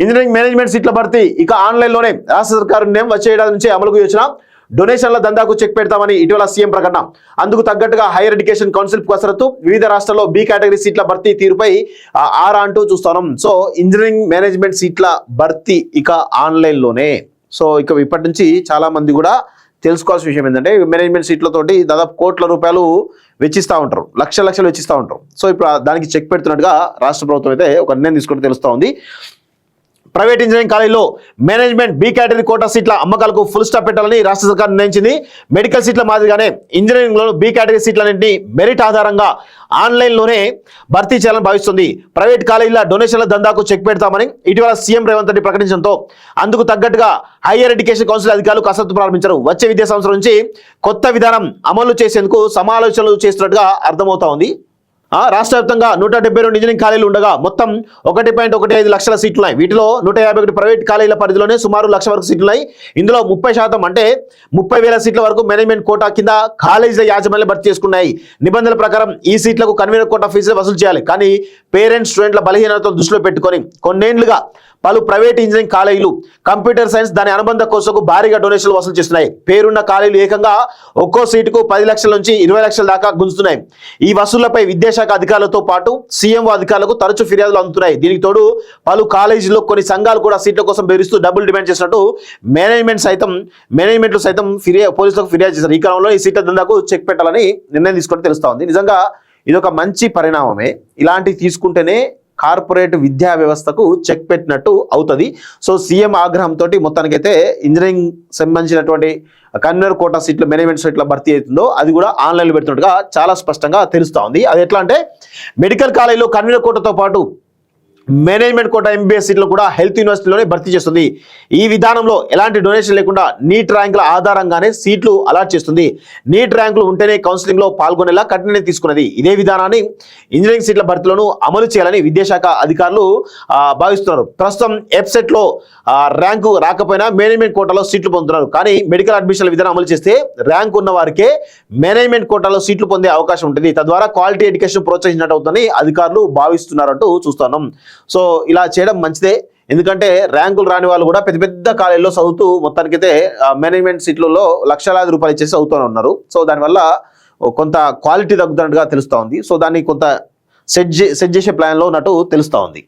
Engineering management సీట్ల భర్తీ ఇక ఆన్లైన్లోనే రాష్ట్ర సర్కారు నిర్ణయం వచ్చే ఏడాది నుంచి అమలుకు యోచన. డొనేషన్ల దందాకు చెక్ పెడతామని ఇటీవల సీఎం ప్రకటన. అందుకు తగ్గట్టుగా హైయర్ ఎడ్యుకేషన్ కౌన్సిల్ కసరత్తు. వివిధ రాష్ట్రాల్లో బి కేటగిరీ సీట్ల భర్తీ తీరుపై ఆరా అంటూ చూస్తున్నాం. సో ఇంజనీరింగ్ మేనేజ్మెంట్ సీట్ల భర్తీ ఇక ఆన్లైన్లోనే. సో ఇక ఇప్పటి నుంచి చాలా మంది కూడా తెలుసుకోవాల్సిన విషయం ఏంటంటే మేనేజ్మెంట్ సీట్లతోటి దాదాపు కోట్ల రూపాయలు వెచ్చిస్తూ ఉంటారు, లక్షలు వెచ్చిస్తూ ఉంటారు. సో ఇప్పుడు దానికి చెక్ పెడుతున్నట్టుగా రాష్ట్ర ప్రభుత్వం అయితే ఒక నిర్ణయం తీసుకుంటూ తెలుస్తూ ఉంది. ప్రైవేట్ ఇంజనీరింగ్ కాలేజీలో మేనేజ్మెంట్ బి కేటగిరీ కోటా సీట్ల అమ్మకాలకు ఫుల్ స్టాప్ పెట్టాలని రాష్ట్ర సర్కార్ నిర్ణయించింది. మెడికల్ సీట్ల మాదిరిగానే ఇంజనీరింగ్లో బి కేటగిరీ సీట్లన్నింటినీ మెరిట్ ఆధారంగా ఆన్లైన్లోనే భర్తీ చేయాలని భావిస్తుంది. ప్రైవేట్ కాలేజీల డొనేషన్ల దందాకు చెక్ పెడతామని ఇటీవల సీఎం రేవంత్ రెడ్డి ప్రకటించడంతో అందుకు తగ్గట్టుగా హైయర్ ఎడ్యుకేషన్ కౌన్సిల్ అధికారులు కసరత్తు ప్రారంభించారు. వచ్చే విద్యా సంవత్సరం నుంచి కొత్త విధానం అమలు చేసేందుకు సమాలోచనలు చేస్తున్నట్టుగా అర్థమవుతా ఉంది. రాష్ట్ర వ్యాప్తంగా 172 ఇంజనీరింగ్ కాలేజీలు ఉండగా మొత్తం 1.15 లక్షల సీట్లున్నాయి. వీటిలో 151 ప్రైవేట్ కాలేజీల పరిధిలోనే సుమారు 1,00,000 వరకు సీట్లున్నాయి. ఇందులో 30% అంటే 30,000 సీట్ల వరకు మేనేజ్మెంట్ కోటా కింద కాలేజీల యాజమాన్యాలు భర్తీ చేసుకున్నాయి. నిబంధనల ప్రకారం ఈ సీట్లకు కన్వీనర్ కోటా ఫీజులు వసూలు చేయాలి. కానీ పేరెంట్స్ స్టూడెంట్ల బలహీనతను దృష్టిలో పెట్టుకొని కొన్నేళ్లుగా పలు ప్రైవేట్ ఇంజనీరింగ్ కాలేజీలు కంప్యూటర్ సైన్స్ దాని అనుబంధ కోర్సుకు భారీగా డొనేషన్లు వసూలు చేస్తున్నాయి. పేరున్న కాలేజీలు ఏకంగా ఒక్కో సీటుకు 10 లక్షల నుంచి 20 లక్షల దాకా గుంజుతున్నాయి. ఈ వసూళ్లపై విద్యాశాఖ అధికారులతో పాటు సీఎంఓ అధికారులకు తరచూ ఫిర్యాదులు అందుతున్నాయి. దీనికి తోడు పలు కాలేజీల్లో కొన్ని సంఘాలు కూడా సీట్ల కోసం బెదిరిస్తూ డబ్బులు డిమాండ్ చేసినట్టు మేనేజ్మెంట్లు సైతం పోలీసులకు ఫిర్యాదు చేశారు. ఈ క్రమంలో ఈ సీట్ల దందాకు చెక్ పెట్టాలని నిర్ణయం తీసుకుంటే తెలుస్తా ఉంది. నిజంగా ఇదొక మంచి పరిణామమే. ఇలాంటివి తీసుకుంటేనే కార్పొరేట్ విద్యా వ్యవస్థకు చెక్ పెట్టినట్టు అవుతుంది. సో సీఎం ఆగ్రహంతో మొత్తానికైతే ఇంజనీరింగ్ సంబంధించినటువంటి కన్వీనర్ కోటా సీట్లు మేనేజ్మెంట్ సీట్ల భర్తీ అవుతుందో అది కూడా ఆన్లైన్లో పెడుతున్నట్టుగా చాలా స్పష్టంగా తెలుస్తూ ఉంది. అది ఎట్లా అంటే మెడికల్ కాలేజీలో కన్వీనర్ కోటాతో పాటు మేనేజ్మెంట్ కోటా ఎంబీబీఎస్ సీట్లు కూడా హెల్త్ యూనివర్సిటీలోనే భర్తీ చేస్తుంది. ఈ విధానంలో ఎలాంటి డొనేషన్ లేకుండా నీట్ ర్యాంకుల ఆధారంగానే సీట్లు అలాట్ చేస్తుంది. నీట్ ర్యాంకులు ఉంటేనే కౌన్సిలింగ్లో పాల్గొనేలా కఠినంగా తీసుకున్నది. ఇదే విధానాన్ని ఇంజనీరింగ్ సీట్ల భర్తీలను అమలు చేయాలని విద్యాశాఖ అధికారులు భావిస్తున్నారు. ప్రస్తుతం వెబ్సైట్లో ర్యాంకు రాకపోయినా మేనేజ్మెంట్ కోటాలో సీట్లు పొందుతున్నారు. కానీ మెడికల్ అడ్మిషన్ల విధానం అమలు చేస్తే ర్యాంకు ఉన్న వారికే మేనేజ్మెంట్ కోటాలో సీట్లు పొందే అవకాశం ఉంటుంది. తద్వారా క్వాలిటీ ఎడ్యుకేషన్ ప్రోత్సహించినట్టు అవుతుందని అధికారులు భావిస్తున్నారంటూ చూస్తున్నాం. సో ఇలా చేయడం మంచిదే. ఎందుకంటే ర్యాంకులు రాని వాళ్ళు కూడా పెద్ద పెద్ద కాలేజీలో చదువుతూ మొత్తానికైతే మేనేజ్మెంట్ సీట్లలో లక్షలాది రూపాయలు ఇచ్చేసి చదువుతూనే ఉన్నారు. సో దానివల్ల కొంత క్వాలిటీ తగ్గుతున్నట్టుగా తెలుస్తూ ఉంది. సో దాన్ని కొంత సెట్ చేసే ప్లాన్లో ఉన్నట్టు తెలుస్తూ ఉంది.